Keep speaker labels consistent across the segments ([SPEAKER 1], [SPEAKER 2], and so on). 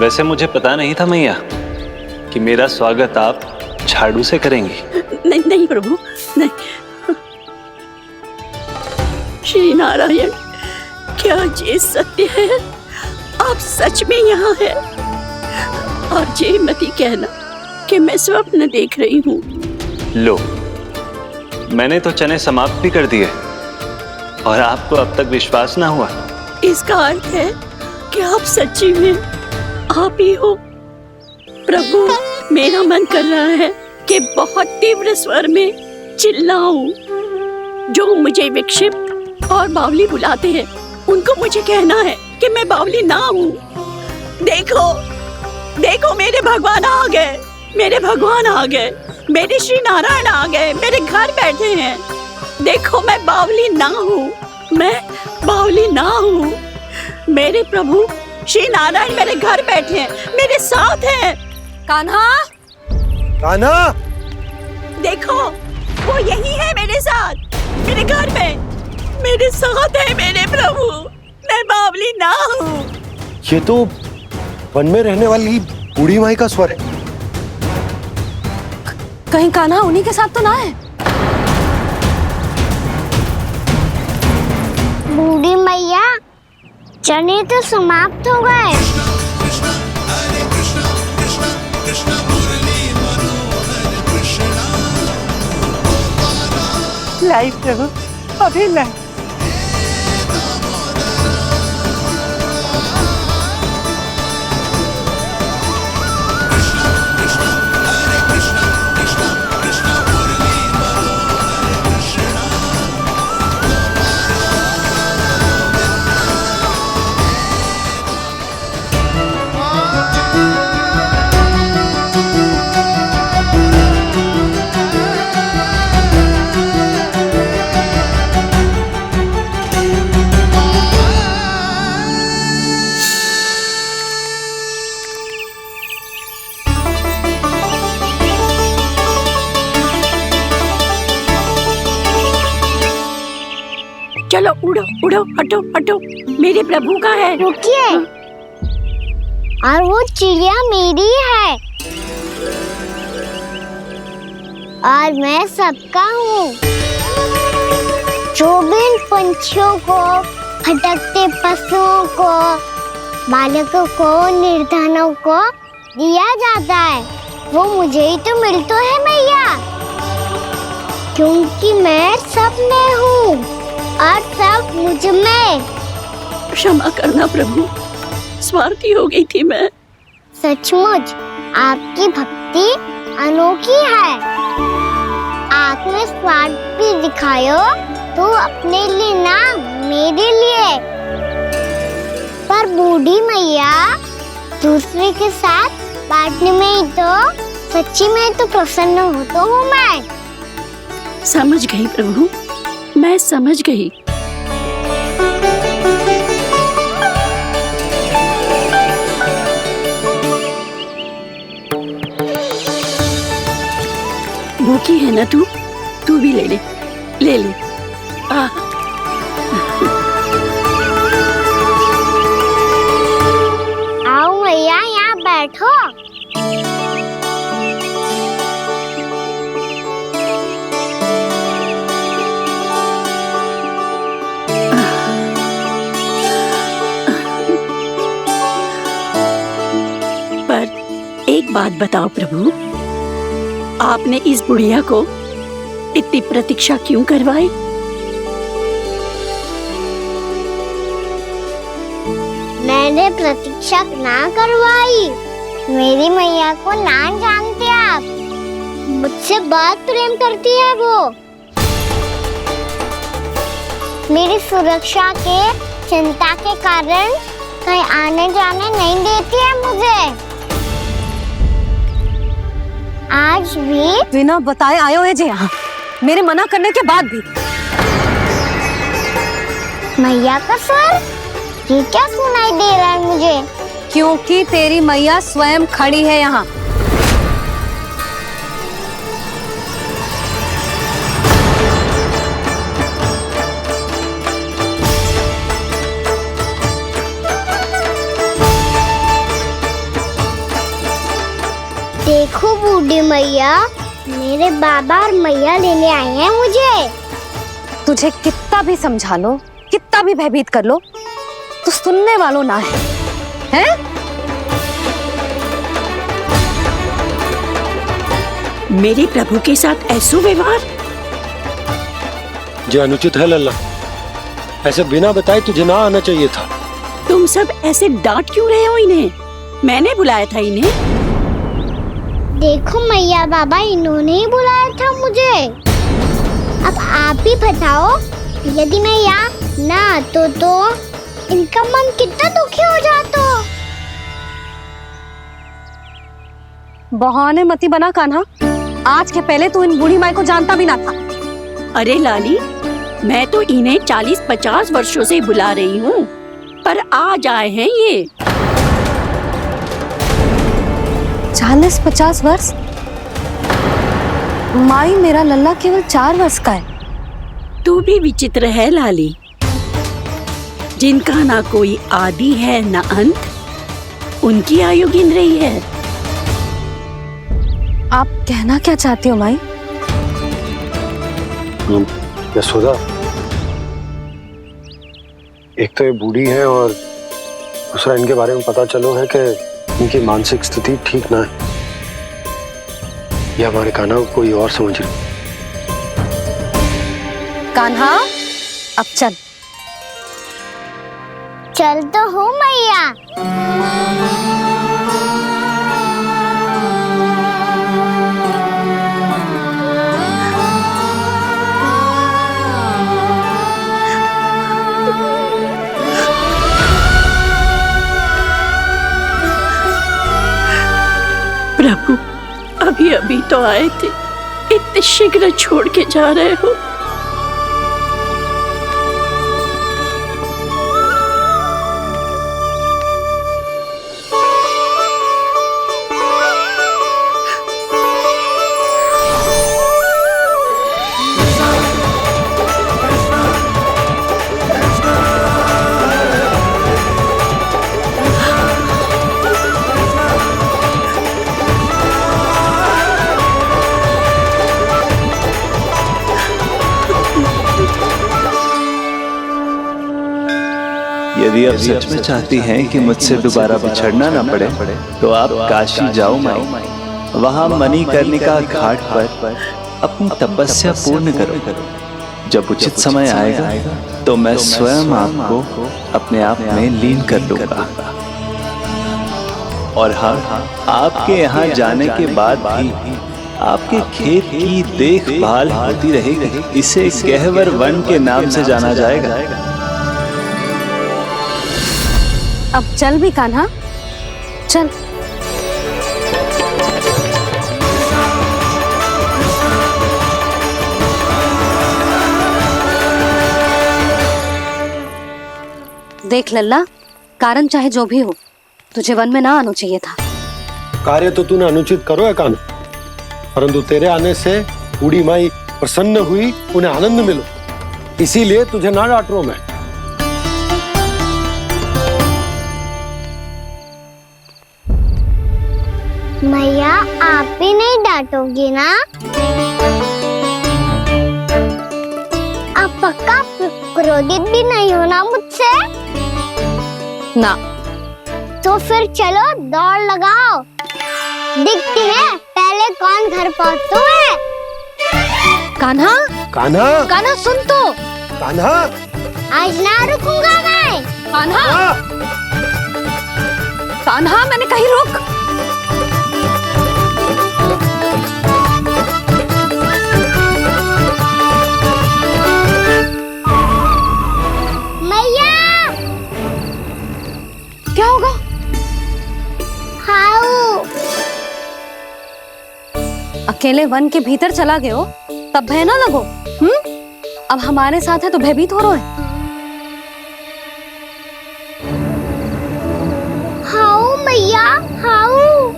[SPEAKER 1] वैसे मुझे पता नहीं था मैया कि मेरा स्वागत आप झाड़ू से करेंगी।
[SPEAKER 2] नहीं नहीं प्रभु, नहीं। श्री नारायण, क्या ये सत्य है? आप सच में यहाँ हैं? और ये मत ही कहना कि मैं स्वप्न देख रही हूँ।
[SPEAKER 1] लो, मैंने तो चने समाप्त भी कर दिए और आपको अब तक विश्वास ना हुआ।
[SPEAKER 2] इसका अर्थ है कि आप सच्ची में आप ही हो। प्रभु, मेरा मन कर रहा है कि बहुत तीव्र स्वर में चिल्लाऊं। जो मुझे विक्षिप्त और बावली बुलाते हैं, उनको मुझे कहना है कि मैं बावली ना हूँ। देखो, देखो, मेरे भगवान आ गए, मेरे भगवान आ गए, मेरे श्री नारायण आ गए, मेरे घर बैठे हैं। देखो, मैं बावली ना हूँ, मैं बावली ना हूँ। मेरे प्रभु श्री नारायण मेरे घर बैठे हैं, मेरे साथ हैं।
[SPEAKER 3] कान्हा,
[SPEAKER 4] कान्हा,
[SPEAKER 2] देखो, वो यही है मेरे साथ, मेरे घर में, मेरे साथ है मेरे प्रभु। मैं बावली ना हूँ।
[SPEAKER 4] ये तो वन में रहने वाली बूढ़ी माई का स्वर है।
[SPEAKER 3] कहीं कान्हा उन्हीं के साथ तो ना है?
[SPEAKER 5] बूढ़ी मैया, चने तो समाप्त हो गए।
[SPEAKER 2] लाइव प्रभु, अभी लाइव। चलो उड़ो उड़ो, हटो हटो, मेरे प्रभु का है।
[SPEAKER 5] रुकिए, और वो चिड़िया मेरी है और मैं सबका हूँ। जो भी इन पंछियों को, भटकते पशुओं को, बालकों को, निर्धनों को दिया जाता है, वो मुझे ही तो मिलता है मैया, क्योंकि मैं सब में हूँ और सब मुझ में।
[SPEAKER 2] क्षमा करना प्रभु, स्वार्थी हो गई थी मैं।
[SPEAKER 5] सचमुच आपकी भक्ति अनोखी है। आपने स्वार्थ भी दिखायो तो अपने लिए ना, मेरे लिए। पर बूढ़ी मैया, दूसरे के साथ बांटने में ही तो सच्ची में तो प्रसन्न होता हूँ मैं।
[SPEAKER 2] समझ गई प्रभु, मैं समझ गई। भूखी है ना तू भी ले ले, ले ले।
[SPEAKER 5] आओ मैया, यहाँ बैठो।
[SPEAKER 2] एक बात बताओ प्रभु, आपने इस बुढ़िया को इतनी प्रतीक्षा क्यों करवाई?
[SPEAKER 5] मैंने प्रतीक्षा ना करवाई। मेरी मैया को ना जानते आप, मुझसे बहुत प्रेम करती है वो। मेरी सुरक्षा के चिंता के कारण कहीं आने जाने नहीं देती है मुझे। आज भी
[SPEAKER 3] बिना बताए आयो है जे यहाँ, मेरे मना करने के बाद भी।
[SPEAKER 5] मैया का स्वर, ये क्या सुनाई दे रहा है मुझे?
[SPEAKER 3] क्योंकि तेरी मैया स्वयं खड़ी है यहाँ।
[SPEAKER 5] देखो बूढ़ी मैया, मेरे बाबा और मैया लेने आए हैं मुझे।
[SPEAKER 3] तुझे कितना भी समझा लो, कितना भी भयभीत कर लो, तो सुनने वालों ना है, हैं?
[SPEAKER 2] मेरे प्रभु के साथ ऐसा व्यवहार
[SPEAKER 4] जो अनुचित है लल्ला। ऐसे बिना बताए तुझे ना आना चाहिए था।
[SPEAKER 2] तुम सब ऐसे डांट क्यों रहे हो इन्हें? मैंने बुलाया था इन्हें।
[SPEAKER 5] देखो मैया बाबा, इन्होंने ही बुलाया था मुझे। अब आप ही बताओ, यदि मैं यहाँ ना आतो तो इनका मन कितना दुखी हो जाता।
[SPEAKER 3] बहाने मती बना कान्हा, आज के पहले तू इन बूढ़ी माई को जानता भी ना था।
[SPEAKER 2] अरे लाली, मैं तो इन्हें 40-50 वर्षों से बुला रही हूँ, पर आज आए हैं ये।
[SPEAKER 3] 40-50 वर्ष? माई, मेरा लल्ला केवल 4 वर्ष का है।
[SPEAKER 2] तू भी विचित्र है लाली, जिनका ना कोई आदि है ना अंत, उनकी आयु गिन रही है।
[SPEAKER 3] आप कहना क्या चाहती हो माई?
[SPEAKER 4] यशोदा, एक तो ये बूढ़ी है और दूसरा इनके बारे में पता चलो है कि इनकी मानसिक स्थिति ठीक ना है। ये हमारे कान्हा को कोई और समझ रही।
[SPEAKER 3] कान्हा, अब चल।
[SPEAKER 5] चल तो हूँ मैया।
[SPEAKER 2] प्रभु, अभी अभी तो आए थे, इतने शीघ्र छोड़ के जा रहे हो?
[SPEAKER 1] यदि आप सच में चाहती हैं कि मुझसे दोबारा बिछड़ना ना पड़े, तो आप काशी जाओ माई। वहां मणिकर्णिका घाट पर अपनी तपस्या पूर्ण करो। जब उचित समय आएगा तो मैं स्वयं आपको अपने आप में लीन कर लूंगा। और हाँ, आपके यहाँ जाने के बाद भी आपके खेत की देखभाल होती रहेगी। इसे गहवर वन के नाम से जाना जाएगा।
[SPEAKER 3] अब चल भी कान्हा, चल। देख लल्ला, कारण चाहे जो भी हो, तुझे वन में ना आना चाहिए था।
[SPEAKER 4] कार्य तो तूने अनुचित करो है कान्हा, परंतु तेरे आने से बूढ़ी माई प्रसन्न हुई, उन्हें आनंद मिलो, इसीलिए तुझे ना डांट रहा हूं मैं।
[SPEAKER 5] मैया, आप भी नहीं डांटोगी ना? आप पक्का क्रोधित भी नहीं हो ना मुझसे?
[SPEAKER 3] ना।
[SPEAKER 5] तो फिर चलो दौड़ लगाओ, दिखती है पहले कौन घर पहुंचता है।
[SPEAKER 3] कान्हा,
[SPEAKER 4] कान्हा,
[SPEAKER 3] कान्हा सुन तो।
[SPEAKER 4] कान्हा,
[SPEAKER 5] आज ना रुकूंगा मैं।
[SPEAKER 3] कान्हा, कान्हा, मैंने कही रुक। क्या होगा?
[SPEAKER 5] हाउ
[SPEAKER 3] अकेले वन के भीतर चला गए हो, तब भय ना लगो। अब हमारे साथ है तो भयभीत हो रहे हैं।
[SPEAKER 5] हाउ मैया, हाउ।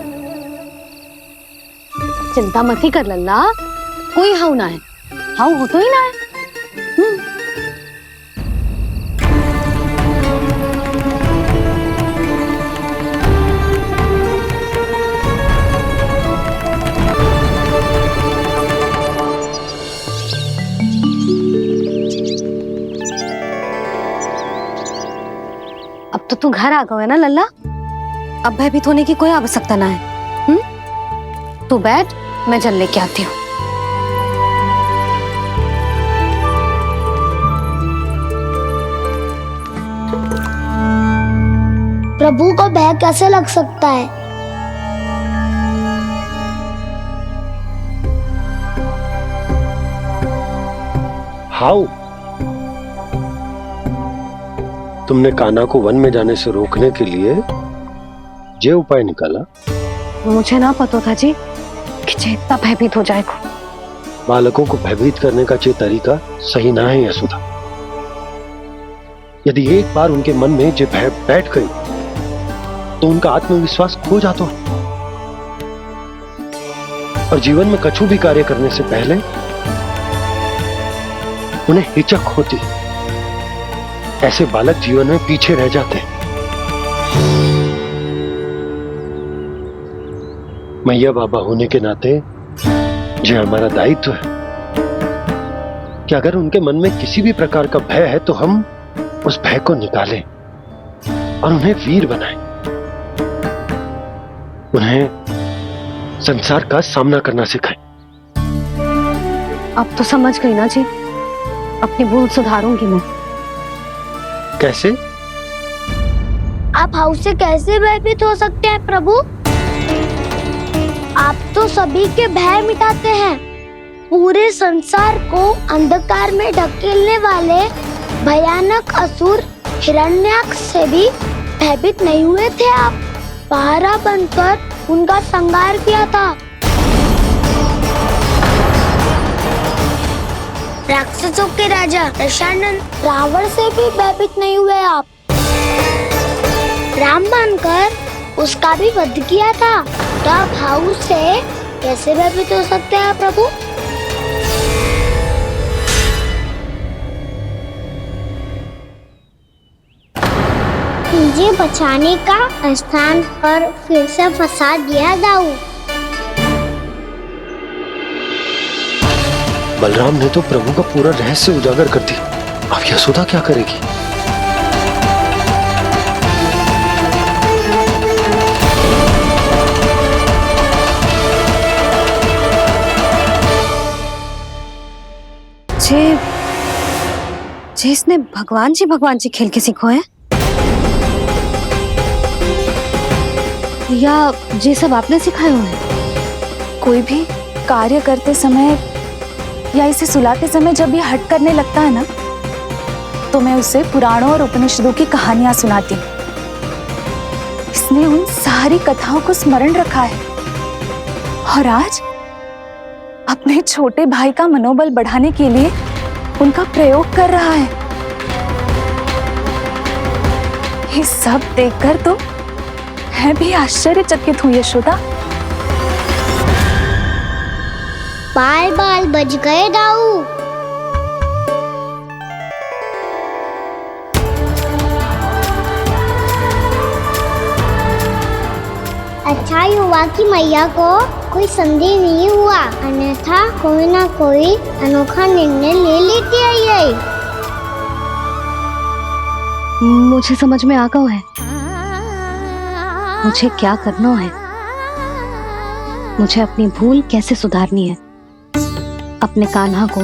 [SPEAKER 3] चिंता मत ही कर लल्ला, कोई हाउ ना है। हाउ हो तो ही ना है। तू घर आ गए ना लल्ला, अब भयभीत होने की कोई आवश्यकता ना है। तू बैठ, मैं जल लेके आती हूँ।
[SPEAKER 5] प्रभु को भय कैसे लग सकता है?
[SPEAKER 4] हाउ? तुमने कान्हा को वन में जाने से रोकने के लिए ये उपाय निकाला?
[SPEAKER 3] मुझे ना पता था जी कि जे इतना भयभीत हो जाएगा।
[SPEAKER 4] बालकों को भयभीत करने का ये तरीका सही ना है यशोदा। यदि एक बार उनके मन में ये भय बैठ गई तो उनका आत्मविश्वास खो जाता है और जीवन में कछु भी कार्य करने से पहले उन्हें हिचक होती। ऐसे बालक जीवन में पीछे रह जाते हैं। मैया बाबा होने के नाते यह हमारा दायित्व है कि अगर उनके मन में किसी भी प्रकार का भय है तो हम उस भय को निकालें और उन्हें वीर बनाएं, उन्हें संसार का सामना करना सिखाएं।
[SPEAKER 3] अब तो समझ गई ना जी, अपनी भूल सुधारूंगी मैं।
[SPEAKER 4] कैसे?
[SPEAKER 5] आप हाउ से कैसे भयभीत हो सकते हैं प्रभु? आप तो सभी के भय मिटाते हैं। पूरे संसार को अंधकार में ढकेलने वाले भयानक असुर हिरण्याक्ष से भी भयभीत नहीं हुए थे आप। पहरा बनकर उनका संहार किया था। राक्षसों के राजा दशानन रावण से भी भयभीत नहीं हुए आप। राम बनकर उसका भी वध किया था। तब हाउ से कैसे भयभीत हो सकते हैं प्रभु? मुझे बचाने का स्थान पर फिर से फंसा दिया दाऊ।
[SPEAKER 4] बलराम ने तो प्रभु का पूरा रहस्य उजागर कर दी। अब यशोदा क्या करेगी?
[SPEAKER 3] जे इसने भगवान जी खेल के सीखो है, या ये सब आपने सिखाए हुए हैं?
[SPEAKER 6] कोई भी कार्य करते समय या इसे सुलाते समय जब ये हट करने लगता है ना, तो मैं उसे पुराणों और उपनिषदों की कहानियां सुनाती हूँ। इसने उन सारी कथाओं को स्मरण रखा है और आज अपने छोटे भाई का मनोबल बढ़ाने के लिए उनका प्रयोग कर रहा है। ये सब देखकर तो मैं भी आश्चर्यचकित हुई यशोदा।
[SPEAKER 5] बाल बज गए दाऊ। अच्छा ही हुआ कि मैया को कोई संदेह नहीं हुआ, अन्यथा कोई ना कोई अनोखा निर्णय ले लेती है ये।
[SPEAKER 3] मुझे समझ में आ गया है मुझे क्या करना है। मुझे अपनी भूल कैसे सुधारनी है, अपने कान्हा को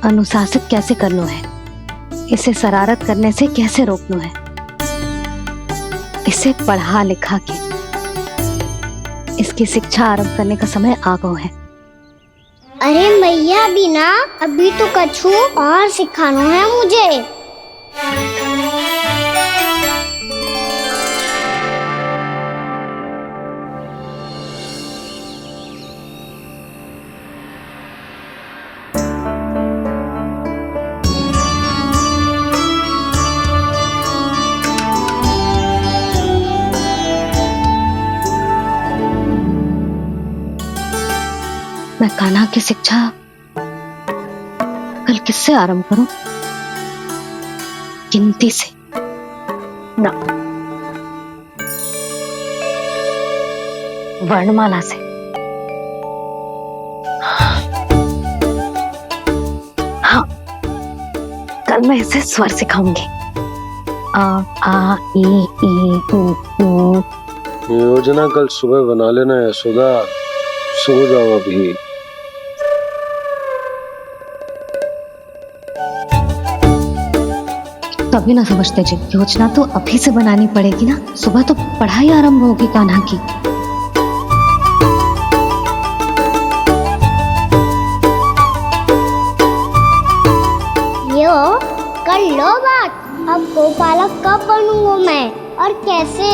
[SPEAKER 3] अनुशासित कैसे करना है, इसे शरारत करने से कैसे रोकना है, इसे पढ़ा लिखा के इसकी शिक्षा आरंभ करने का समय आ गया है।
[SPEAKER 5] अरे मैया बिना अभी तो कछु और सिखाना है मुझे।
[SPEAKER 3] मैं कान्हा की शिक्षा कल किससे आरंभ करूं? गिनती से ना, वर्णमाला से। हाँ, कल मैं इसे स्वर सिखाऊंगी। आ ई उ।
[SPEAKER 4] योजना कल सुबह बना लेना यशोदा, सो जाओ अभी।
[SPEAKER 3] तभी ना समझते जी, योजना तो अभी से बनानी पड़ेगी ना, सुबह तो पढ़ाई आरंभ होगी कान्हा की।
[SPEAKER 5] यो कर लो बात, अब गोपालक कब बनूंगा मैं और कैसे?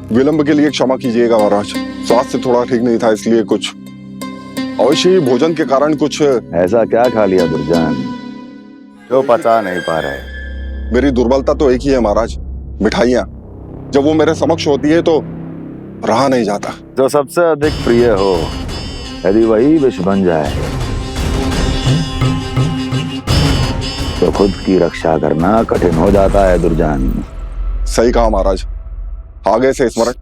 [SPEAKER 7] विलंब के लिए क्षमा कीजिएगा महाराज, स्वास्थ्य थोड़ा ठीक नहीं था इसलिए कुछ अवश्य ही भोजन के कारण कुछ।
[SPEAKER 8] ऐसा क्या खा लिया दुर्जन जो पचा नहीं पा रहे?
[SPEAKER 7] मेरी दुर्बलता तो एक ही है महाराज, मिठाइयाँ। जब वो मेरे समक्ष होती है तो रहा नहीं जाता।
[SPEAKER 8] जो सबसे अधिक प्रिय हो, यदि वही विष बन जाए तो खुद की रक्षा करना कठिन हो जाता है दुर्जन।
[SPEAKER 7] सही कहा महाराज, आगे से स्मरण।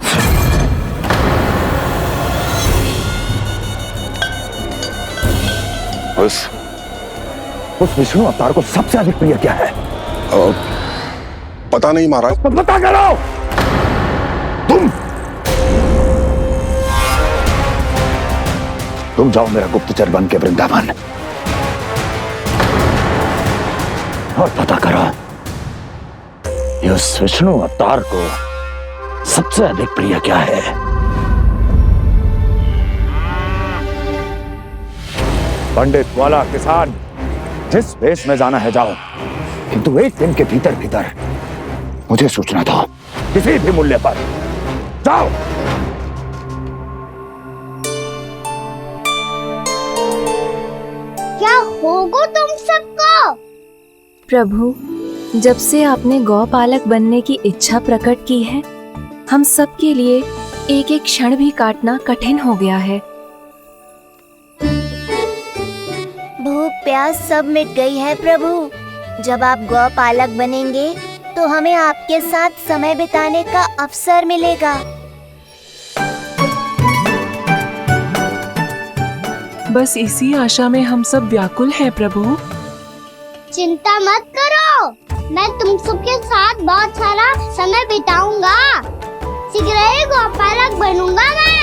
[SPEAKER 8] उस विष्णु अवतार को सबसे अधिक प्रिय क्या है?
[SPEAKER 7] पता नहीं महाराज।
[SPEAKER 8] बता करो तुम जाओ मेरा गुप्तचर बन के वृंदावन और पता करो उस विष्णु अवतार को सबसे अधिक प्रिय क्या है। पंडित वाला किसान जिस वेश में जाना है जाओ, किंतु एक दिन के भीतर भीतर मुझे सूचना दो, किसी भी मूल्य पर जाओ।
[SPEAKER 5] क्या होगा तुम सबको?
[SPEAKER 6] प्रभु, जब से आपने गौपालक बनने की इच्छा प्रकट की है, हम सब के लिए एक एक क्षण भी काटना कठिन हो गया है।
[SPEAKER 9] भूख प्यास सब मिट गई है प्रभु। जब आप गौपालक बनेंगे तो हमें आपके साथ समय बिताने का अवसर मिलेगा।
[SPEAKER 10] बस इसी आशा में हम सब व्याकुल हैं प्रभु।
[SPEAKER 5] चिंता मत करो, मैं तुम सबके साथ बहुत सारा समय बिताऊंगा। शीघ्र ही गोपालक बनूंगा मैं।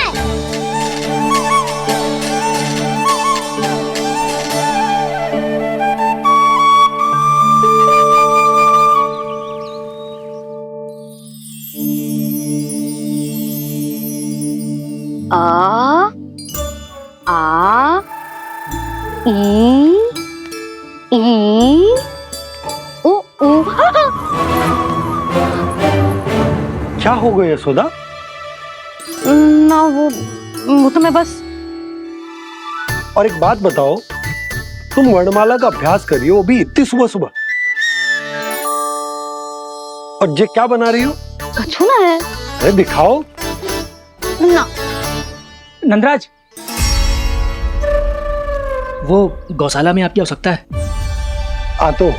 [SPEAKER 3] आ ई उ उ।
[SPEAKER 4] क्या हो गया यशोदा?
[SPEAKER 3] ना वो तो मैं बस।
[SPEAKER 4] और एक बात बताओ, तुम वर्णमाला का अभ्यास कर रही हो अभी इतनी सुबह सुबह, और ये क्या बना रही हो?
[SPEAKER 3] कछुआ है।
[SPEAKER 4] अरे दिखाओ
[SPEAKER 3] ना।
[SPEAKER 11] नंदराज, वो गौशाला में आपकी आवश्यकता है।
[SPEAKER 4] आतो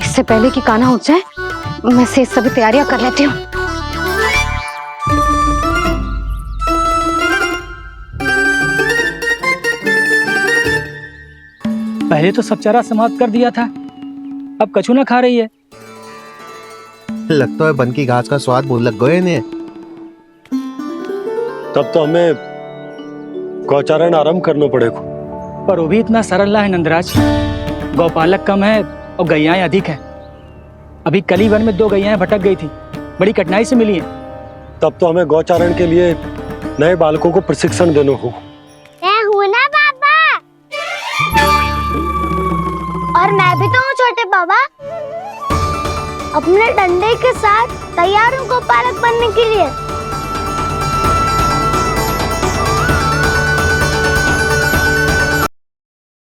[SPEAKER 3] इससे पहले कि कान्हा उठ जाए, मैं से सभी तैयारियां कर लेती हूँ।
[SPEAKER 11] पहले तो सब चारा समाप्त कर दिया था, अब कछू ना खा रही है।
[SPEAKER 12] लगता है बन की घास का स्वाद भूल लग गए ने।
[SPEAKER 4] तब तो हमें गौचारण आरंभ करना पड़ेगा।
[SPEAKER 11] पर वो भी इतना सरल ना है नंदराज। गौपालक कम है और गैयाएं अधिक हैं। अभी कली वन में 2 गैयाएं भटक गई थी, बड़ी कठिनाई से मिली हैं।
[SPEAKER 4] तब तो हमें गौचारण के लिए नए बालकों को प्रशिक्षण देना होगा।
[SPEAKER 5] मैं हूँ ना बाबा, और मैं भी तो हूँ छोटे बाबा। अपने डंडे के साथ तैयार हूँ गौपालक बनने के लिए।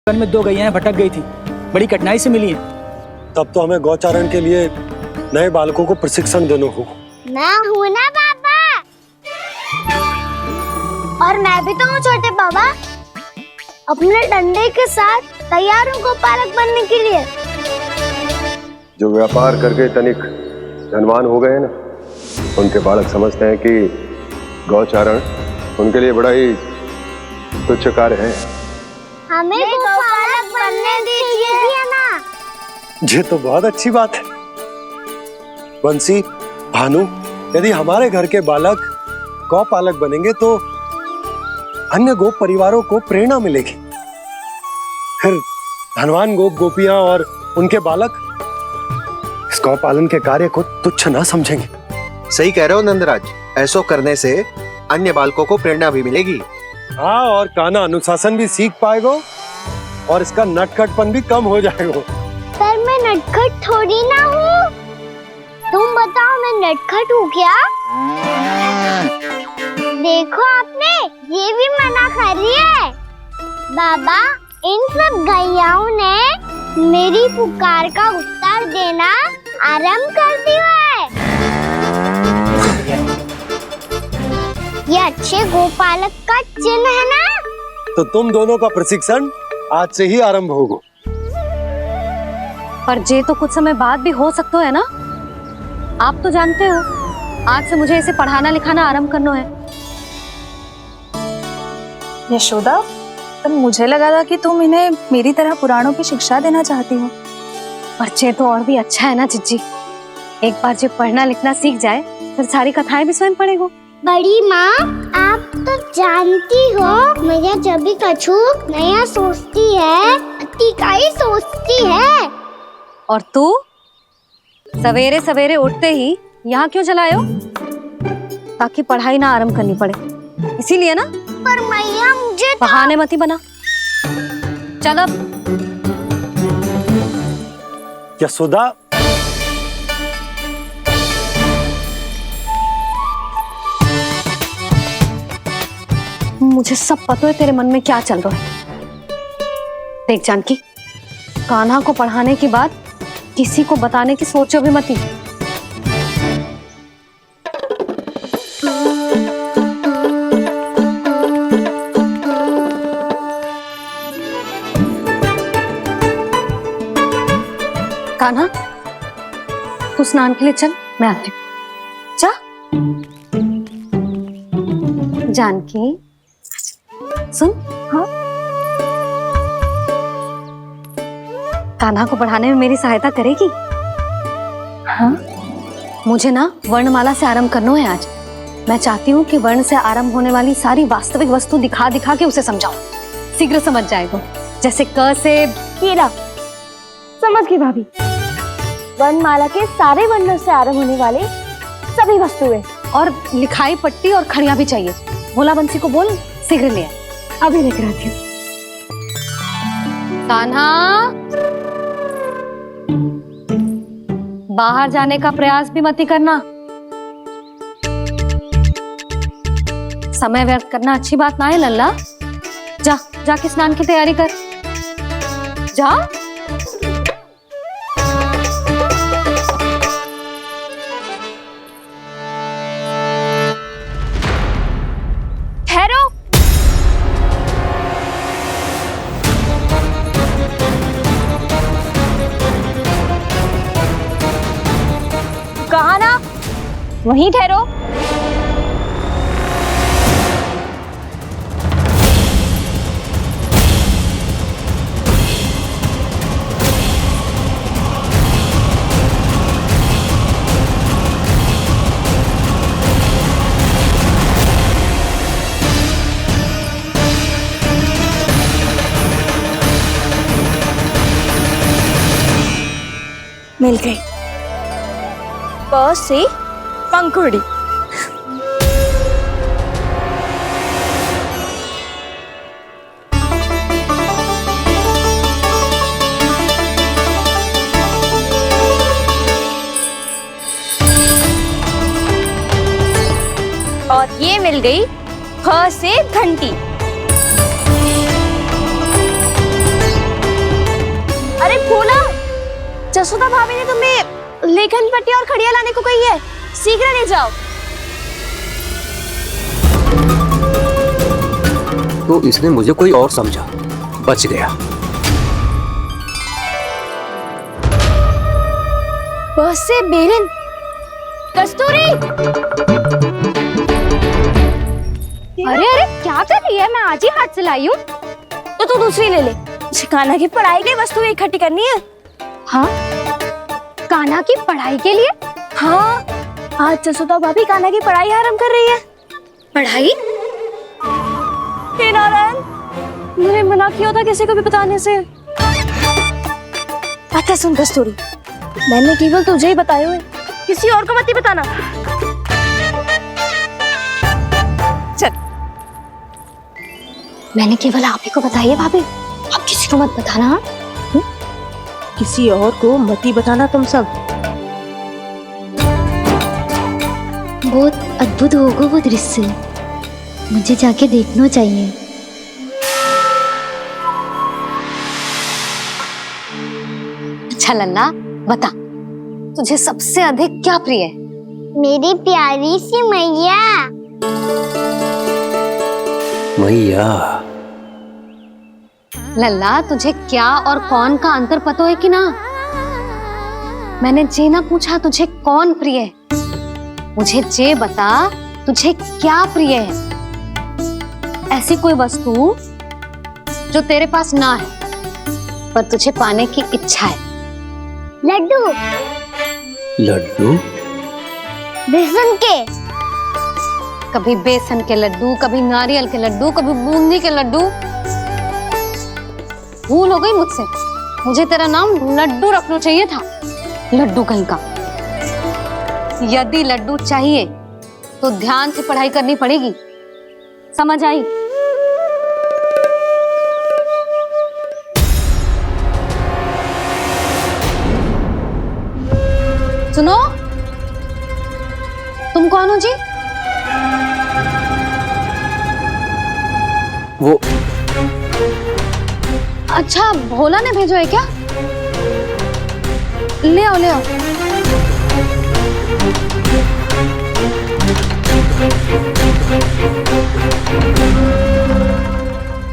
[SPEAKER 11] वन में 2 गैयाएं भटक गई थी, बड़ी कठिनाई से मिली हैं।
[SPEAKER 4] तब तो हमें गौचारण के लिए नए बालकों को प्रशिक्षण देना होगा।
[SPEAKER 5] मैं हूँ ना बाबा, और मैं भी तो हूँ छोटे बाबा। अपने डंडे के साथ तैयार हूँ गौपालक बनने के लिए।
[SPEAKER 4] जो व्यापार करके तनिक धनवान हो गए ना, उनके बालक समझते हैं कि गौचारण उनके लिए बड़ा ही तुच्छ कार्य है।
[SPEAKER 5] हमें गौपालक बनने दीजिए ना।
[SPEAKER 4] ये तो बहुत अच्छी बात है। बंसी, भानु, यदि हमारे घर के बालक गौपालक बनेंगे तो अन्य गोप परिवारों को प्रेरणा मिलेगी। फिर धनवान गोप गोपियां और उनके बालक इस गौपालन के कार्य को तुच्छ ना समझेंगे।
[SPEAKER 12] सही कह रहे हो नंदराज, ऐसा करने से अन्य बालकों को प्रेरणा भी मिलेगी।
[SPEAKER 4] हाँ, और कान्हा अनुशासन भी सीख पाएगा और इसका नटखटपन भी कम हो जाएगा।
[SPEAKER 5] पर मैं नटखट थोड़ी ना हूँ। तुम बताओ मैं नटखट हूँ क्या? देखो आपने ये भी मना कर रही है। बाबा, इन सब गैयाओं ने मेरी पुकार का उत्तर देना आरंभ कर दिया है। ये अच्छे गोपालक का चिन्ह है ना?
[SPEAKER 4] तो तुम दोनों का प्रशिक्षण आज से ही आरंभ होगा।
[SPEAKER 3] पर जे तो कुछ समय बाद भी हो सकता है ना। आप तो जानते हो, आज से मुझे इसे पढ़ाना लिखाना आरंभ करना है।
[SPEAKER 6] यशोदा, पर मुझे लगा था कि तुम इन्हें मेरी तरह पुराणों की शिक्षा देना चाहती हो।
[SPEAKER 3] पर जे तो और भी अच्छा है ना जिज्जी। एक बार जब पढ़ना लिखना सीख जाए फिर सारी कथाएं भी स्वयं पढ़ेगो।
[SPEAKER 5] बड़ी माँ, आप तो जानती हो मैया जब भी कछु नया सोचती है, अतिका ही सोचती है।
[SPEAKER 3] और तू सवेरे सवेरे उठते ही यहाँ क्यों चलाए हो? ताकि पढ़ाई ना आरंभ करनी पड़े, इसीलिए ना।
[SPEAKER 5] पर मैया मुझे
[SPEAKER 3] बहाने मत ही बना। चल अब।
[SPEAKER 4] यशोदा,
[SPEAKER 3] मुझे सब पता है तेरे मन में क्या चल रहा है। देख जानकी, कान्हा को पढ़ाने के बाद किसी को बताने की सोचो भी मत ही। कान्हा, तू स्नान के लिए चल, मैं आती हूँ। जा। जानकी, सुन। हाँ? कान्हा को पढ़ाने में मेरी सहायता करेगी? हाँ? मुझे ना वर्णमाला से आरंभ करना है आज। मैं चाहती हूँ कि वर्ण से आरंभ होने वाली सारी वास्तविक वस्तु दिखा दिखा के उसे समझाऊं। शीघ्र समझ जाएगा। जैसे क से
[SPEAKER 5] कीड़ा। समझ गई भाभी। वर्णमाला के सारे वर्णों से आरंभ होने वाले सभी वस्तुएं,
[SPEAKER 3] और लिखाई पट्टी और खड़िया भी चाहिए। भोला बंसी को बोल शीघ्र ले आए।
[SPEAKER 5] अभी लेकर आती हूँ।
[SPEAKER 3] कान्हा, बाहर जाने का प्रयास भी मत ही करना। समय व्यर्थ करना अच्छी बात ना है लल्ला। जा, जाके स्नान की तैयारी कर। जा।
[SPEAKER 6] ठहरो। कहा ना, वहीं ठहरो।
[SPEAKER 9] मिल गई। प से पंखुड़ी। और ये मिल गई ख से घंटी। अरे भोला, जसोदा भाभी ने तुम्हें लेखन पट्टी और खड़िया लाने को कही है, शीघ्र ले जाओ।
[SPEAKER 13] तो इसने मुझे कोई और समझा, बच गया।
[SPEAKER 9] बस से बेरन। कस्तूरी, अरे अरे क्या कर रही है? मैं आज ही हाथ से लाई हूँ। तो तू दूसरी ले ले। कान्हा की पढ़ाई की वस्तु इकट्ठी करनी है। हाँ, कान्हा की पढ़ाई के लिए? हाँ, आज जसोदा भाभी कान्हा की पढ़ाई आरंभ कर रही है। पढ़ाई? हे नारायण, मैंने मना किया था किसी को भी बताने से। अच्छा सुन कस्तूरी, मैंने केवल तुझे ही बताए हुए, किसी और को मत ही बताना। चल।
[SPEAKER 3] मैंने केवल आप ही को बताई है भाभी, आप किसी को मत बताना।
[SPEAKER 9] किसी और को मत ही बताना तुम सब।
[SPEAKER 5] बहुत अद्भुत होगा वो दृश्य, मुझे जाके देखना चाहिए।
[SPEAKER 3] अच्छा लल्ला, बता तुझे सबसे अधिक क्या प्रिय है?
[SPEAKER 5] मेरी प्यारी सी मैया।
[SPEAKER 13] मैया।
[SPEAKER 3] लल्ला, तुझे क्या और कौन का अंतर पता है कि ना? मैंने जे ना पूछा तुझे कौन प्रिय है, मुझे जे बता तुझे क्या प्रिय है। ऐसी कोई वस्तु जो तेरे पास ना है पर तुझे पाने की इच्छा है।
[SPEAKER 5] लड्डू।
[SPEAKER 13] लड्डू?
[SPEAKER 5] बेसन के।
[SPEAKER 3] कभी बेसन के लड्डू, कभी नारियल के लड्डू, कभी बूंदी के लड्डू। भूल हो गई मुझसे, मुझे तेरा नाम लड्डू रखना चाहिए था। लड्डू कहीं का। यदि लड्डू चाहिए तो ध्यान से पढ़ाई करनी पड़ेगी, समझ आई? सुनो, तुम कौन हो जी?
[SPEAKER 13] वो
[SPEAKER 3] अच्छा, भोला ने भेजो है क्या? ले आओ ले आओ।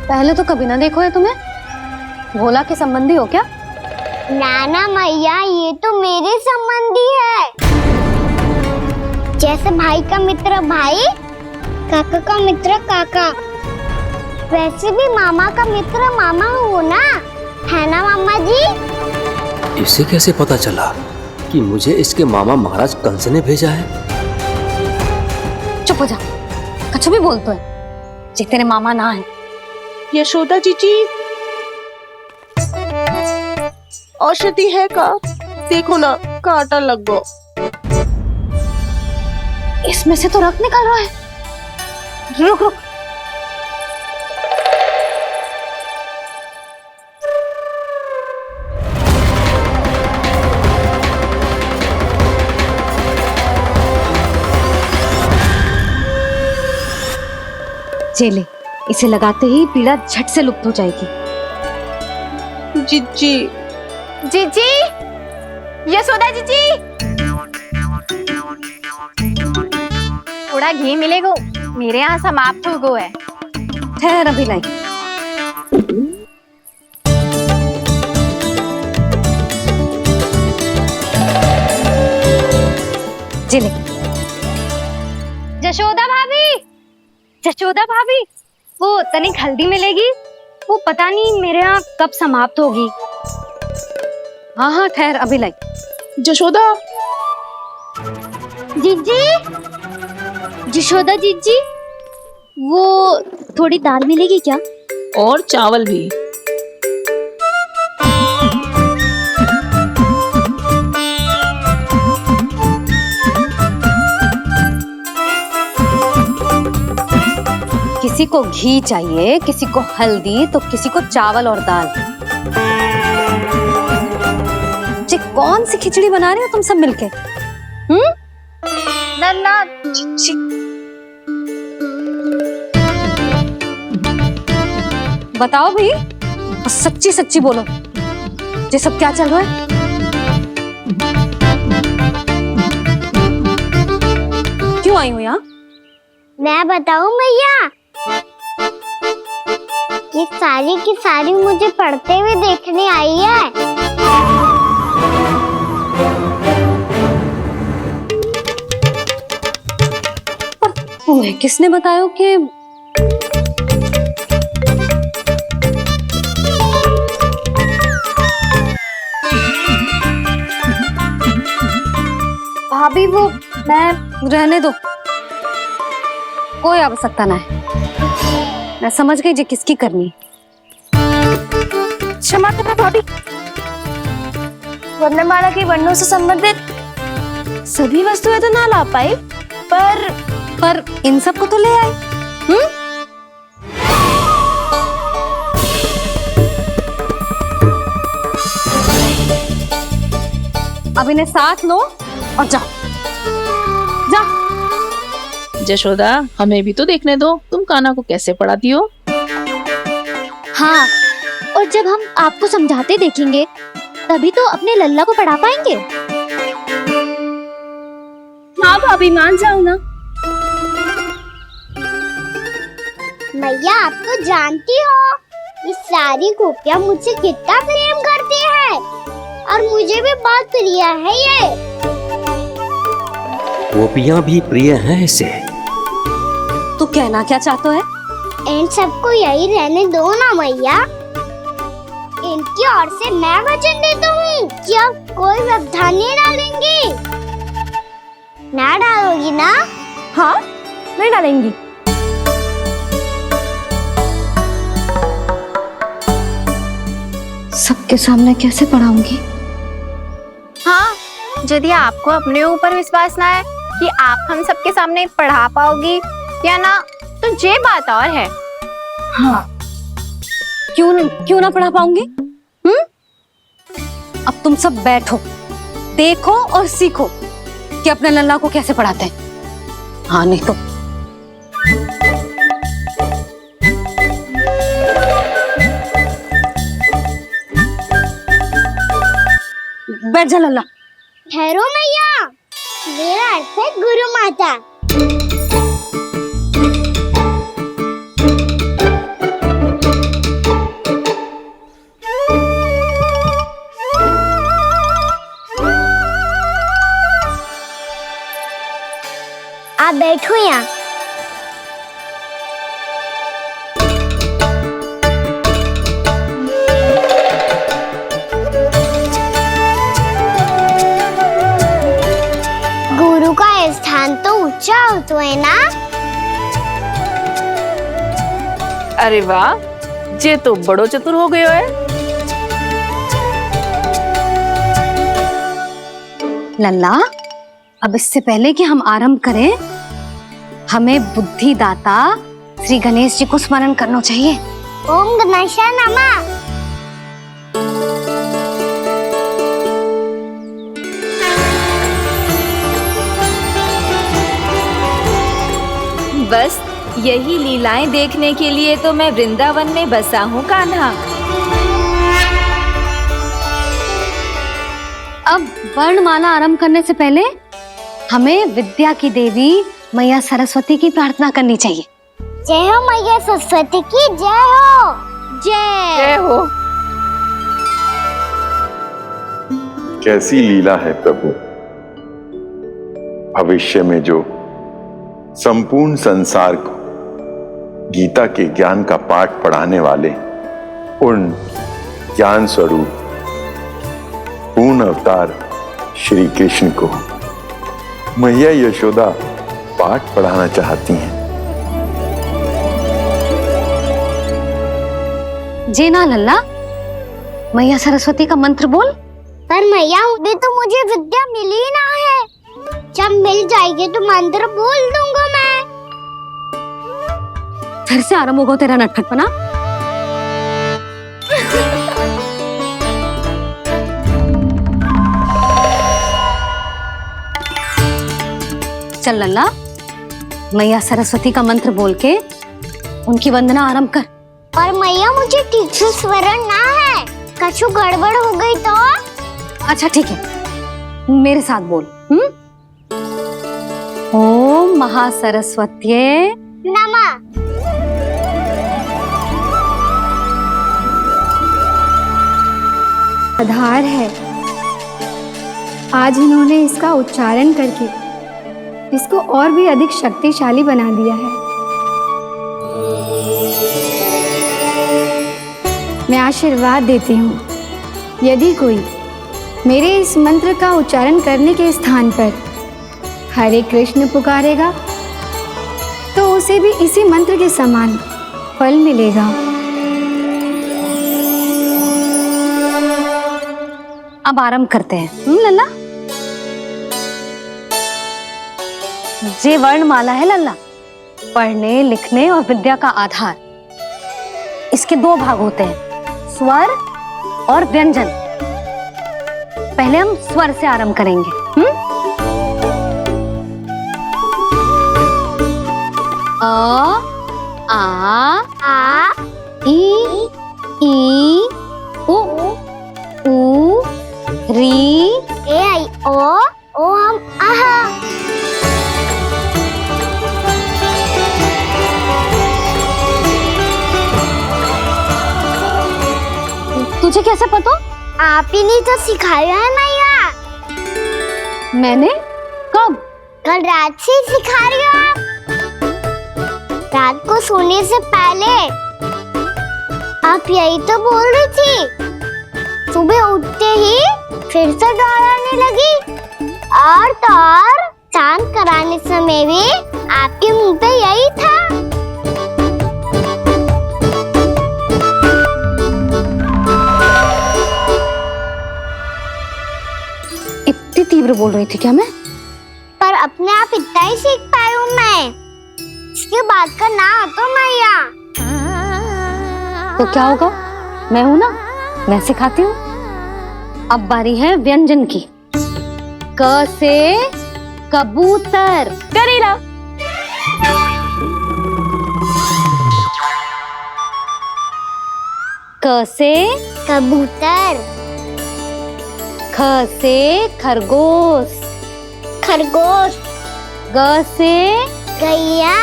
[SPEAKER 3] पहले तो कभी ना देखो है तुम्हें। भोला के संबंधी हो क्या?
[SPEAKER 5] नाना मैया, ये तो मेरे संबंधी है। जैसे भाई का मित्र भाई, काका का मित्र काका, वैसे भी मामा का मित्र मामा हो ना, है ना मामा जी?
[SPEAKER 13] इसे कैसे पता चला कि मुझे इसके मामा महाराज कंस ने भेजा है?
[SPEAKER 3] चुप हो जा, कछु भी बोलते है जे तेरे मामा ना है।
[SPEAKER 10] यशोदा जीजी, औषधि है का? देखो ना, कांटा लग गो।
[SPEAKER 3] इसमें से तो रक्त निकल रहा है। रुक रुक। चले, इसे लगाते ही पीड़ा झट से लुप्त हो जाएगी।
[SPEAKER 10] जीजी,
[SPEAKER 9] जीजी, यशोदा जीजी, थोड़ा घी मिलेगा? मेरे यहाँ समाप्त हो गया है।
[SPEAKER 3] ठहर अभी नहीं। जिले।
[SPEAKER 5] जशोदा भाभी, जशोदा भाभी, वो तनिक हल्दी मिलेगी? वो पता नहीं मेरे यहाँ कब समाप्त होगी।
[SPEAKER 3] हाँ हाँ ठहर अभी लाई।
[SPEAKER 10] जशोदा,
[SPEAKER 5] जीजी, जशोदा जीजी, वो थोड़ी दाल मिलेगी क्या?
[SPEAKER 10] और चावल भी।
[SPEAKER 3] किसी को घी चाहिए, किसी को हल्दी, तो किसी को चावल और दाल। जी कौन सी खिचड़ी बना रहे हो तुम सब मिलके?
[SPEAKER 9] नन्ना
[SPEAKER 3] बताओ भाई, सच्ची सच्ची बोलो, ये सब क्या चल रहा है? क्यों आई हो यहाँ?
[SPEAKER 5] मैं बताऊं भैया, ये सारी की सारी मुझे पढ़ते हुए देखने आई है।
[SPEAKER 3] तुम्हें किसने बताया कि भाभी वो मैं रहने दो, कोई आवश्यकता ना है। मैं समझ गई जी किसकी करनी।
[SPEAKER 9] क्षमा करना भाभी, वर्णमाला के वर्णों से संबंधित सभी वस्तुएं तो ना ला पाई, पर
[SPEAKER 3] इन सब को तो ले आए। अब इन्हें साथ लो और जाओ।
[SPEAKER 10] जशोदा, हमें भी तो देखने दो, तुम कान्हा को कैसे पढ़ाती हो।
[SPEAKER 9] हाँ, और जब हम आपको समझाते देखेंगे तभी तो अपने लल्ला को पढ़ा पाएंगे। हाँ भाभी, मान जाओ ना।
[SPEAKER 5] मैया, आप तो जानती हो ये सारी गोपियां मुझसे कितना प्रेम करती है, और मुझे भी बहुत प्रिय है ये।
[SPEAKER 13] गोपियां भी प्रिय हैं इसे।
[SPEAKER 3] तू कहना क्या चाहता है?
[SPEAKER 5] इन सबको यही रहने दो ना मैया। इनकी ओर से मैं वचन देता हूँ कि अब कोई व्यवधान नहीं डालेंगी। ना डालोगी ना?
[SPEAKER 9] हाँ, नहीं डालेंगी।
[SPEAKER 3] सबके सामने कैसे पढ़ाऊंगी?
[SPEAKER 14] हाँ, यदि आपको अपने ऊपर विश्वास ना है कि आप हम सबके सामने पढ़ा पाओगी या ना, तो ये बात और है।
[SPEAKER 3] हाँ, क्यों ना पढ़ा पाऊंगी? अब तुम सब बैठो, देखो और सीखो कि अपने लल्ला को कैसे पढ़ाते हैं। हाँ, नहीं तो बैठ जा लल्ला।
[SPEAKER 5] ठहरो मैया, मेरा अर्थ है गुरु माता। आप बैठो यहाँ। गुरु का स्थान तो ऊंचा होता है ना?
[SPEAKER 10] अरे वाह, ये तो बड़ो चतुर हो गयो है।
[SPEAKER 3] लल्ला, अब इससे पहले कि हम आरंभ करें, हमें बुद्धिदाता श्री गणेश जी को स्मरण करना चाहिए।
[SPEAKER 5] ओम गणेशाय नमः।
[SPEAKER 6] बस यही लीलाएं देखने के लिए तो मैं वृंदावन में बसा हूँ कान्हा।
[SPEAKER 3] अब वर्णमाला आरंभ करने से पहले हमें विद्या की देवी मैया सरस्वती की प्रार्थना करनी चाहिए।
[SPEAKER 5] जय हो मैया सरस्वती की, जय हो।
[SPEAKER 10] जय हो।
[SPEAKER 7] कैसी लीला है प्रभु। भविष्य में जो संपूर्ण संसार को गीता के ज्ञान का पाठ पढ़ाने वाले उन ज्ञान स्वरूप पूर्ण अवतार श्री कृष्ण को मैया यशोदा पाठ पढ़ाना चाहती हैं।
[SPEAKER 3] जी ना लल्ला, मैया सरस्वती का मंत्र बोल।
[SPEAKER 5] पर मैया, अभी तो मुझे विद्या मिली ना है। जब मिल जाएगी तो मंत्र बोल दूंगा मैं।
[SPEAKER 3] फिर से आरंभ होगा तेरा नटखटपना। चल लल्ला, मैया सरस्वती का मंत्र बोल के उनकी वंदना आरंभ कर।
[SPEAKER 5] पर मैया मुझे ठीक से स्मरण ना है, कछु गड़बड़ हो गई तो?
[SPEAKER 3] अच्छा ठीक है, मेरे साथ बोल। ओम महासरस्वत्ये
[SPEAKER 5] नमः।
[SPEAKER 15] आधार है, आज इन्होंने इसका उच्चारण करके इसको और भी अधिक शक्तिशाली बना दिया है। मैं आशीर्वाद देती हूँ, यदि कोई मेरे इस मंत्र का उच्चारण करने के स्थान पर हरे कृष्ण पुकारेगा तो उसे भी इसी मंत्र के समान फल मिलेगा।
[SPEAKER 3] अब आरंभ करते हैं। लल्ला, जे वर्णमाला है लल्ला, पढ़ने लिखने और विद्या का आधार। इसके दो भाग होते हैं, स्वर और व्यंजन। पहले हम स्वर से आरंभ करेंगे। अ, आ, ई, उ, री,
[SPEAKER 5] ए आई ओ हम आहा।
[SPEAKER 3] तुझे कैसे पता?
[SPEAKER 5] आप ही ने तो सिखाया है मैया।
[SPEAKER 3] मैंने? कब?
[SPEAKER 5] कल रात से सिखा रही हो आप। रात को सोने से पहले आप यही तो बोल रही थी। सुबह उठते ही फिर से दोहराने लगी, और तो और स्नान कराने समय भी आपके मुंह पे यही था।
[SPEAKER 3] इतनी तीव्र बोल रही थी क्या मैं?
[SPEAKER 5] पर अपने आप इतना ही सीख पाई हूँ मैं। इसके बाद का ना तो मैया।
[SPEAKER 3] तो क्या होगा? मैं हूं ना, मैं सिखाती हूँ। अब बारी है व्यंजन की। क से कबूतर। करेला। क से
[SPEAKER 5] कबूतर।
[SPEAKER 3] ख से खरगोश।
[SPEAKER 5] खरगोश।
[SPEAKER 3] ग से
[SPEAKER 5] गैया।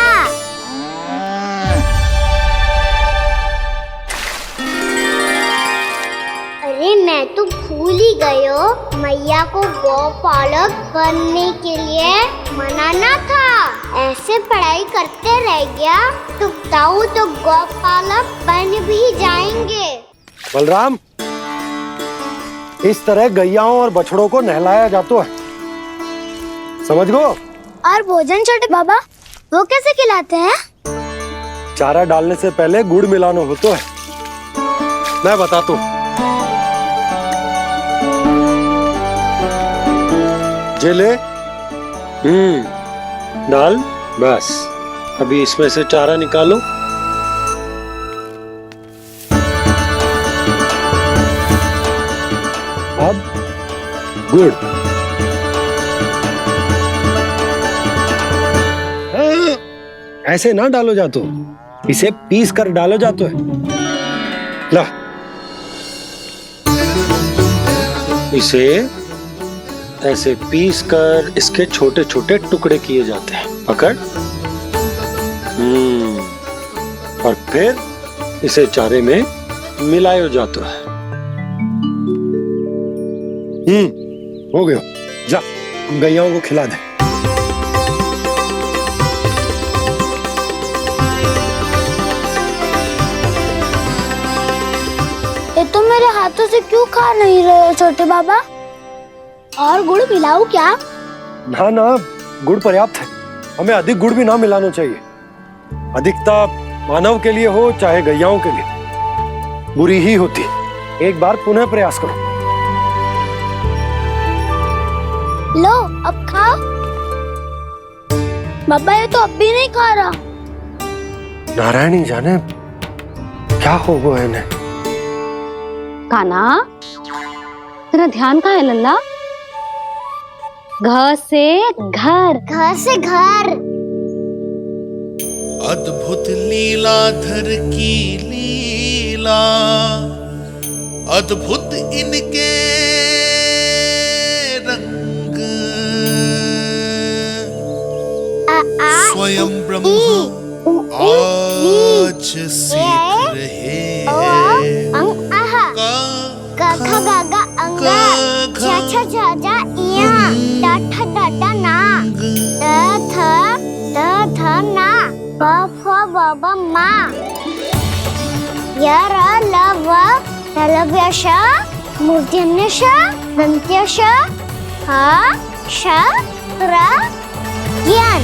[SPEAKER 5] अरे मैं तो भूल ही गई हो, मैया को गौपालक बनने के लिए मनाना था। ऐसे पढ़ाई करते रह गया तो ताऊ तो गौपालक बन भी जाएंगे।
[SPEAKER 4] बलराम, इस तरह गैयाओं और बछड़ों को नहलाया जाता है, समझ गो?
[SPEAKER 5] और भोजन छोटे बाबा, वो कैसे खिलाते हैं?
[SPEAKER 4] चारा डालने से पहले गुड़ मिलाना होता है, मैं बताता हूँ। जे ले, डाल, बस। अभी इसमें से चारा निकालो। अब गुड़। ऐसे ना डालो जातो, इसे पीस कर डालो जातो है। ला, इसे ऐसे पीस कर इसके छोटे छोटे टुकड़े किए जाते हैं। पकड़। और फिर इसे चारे में मिलाया जाता है। हो गया, जा गैयाओं को खिला दे।
[SPEAKER 5] ये तो मेरे हाथों से क्यों खा नहीं रहे हो छोटे बाबा? और गुड़ मिलाऊं क्या?
[SPEAKER 4] ना ना, गुड़ पर्याप्त है। हमें अधिक गुड़ भी ना मिलाना चाहिए। अधिकता मानव के लिए हो चाहे गैयाओं के लिए बुरी ही होती। एक बार पुनः प्रयास करो।
[SPEAKER 5] लो, अब खाओ। बाबा ये तो अब भी नहीं खा रहा।
[SPEAKER 4] नारायण ही जाने क्या हो गया इन्हें।
[SPEAKER 3] काना, तेरा ध्यान कहाँ है लल्ला? घर से घर,
[SPEAKER 5] घर से घर।
[SPEAKER 16] अद्भुत लीलाधर की लीला, अद्भुत इनके रंग, स्वयं ब्रह्मा आज सीख रहे हैं।
[SPEAKER 5] गा गा अंगा, छा छा जा जा इया, डा ठा ना, ध ना, ब फ ब ब मा, य र ल व लव्यश, मूर्धन्यश, दन्त्यश, ह श र ज्ञान।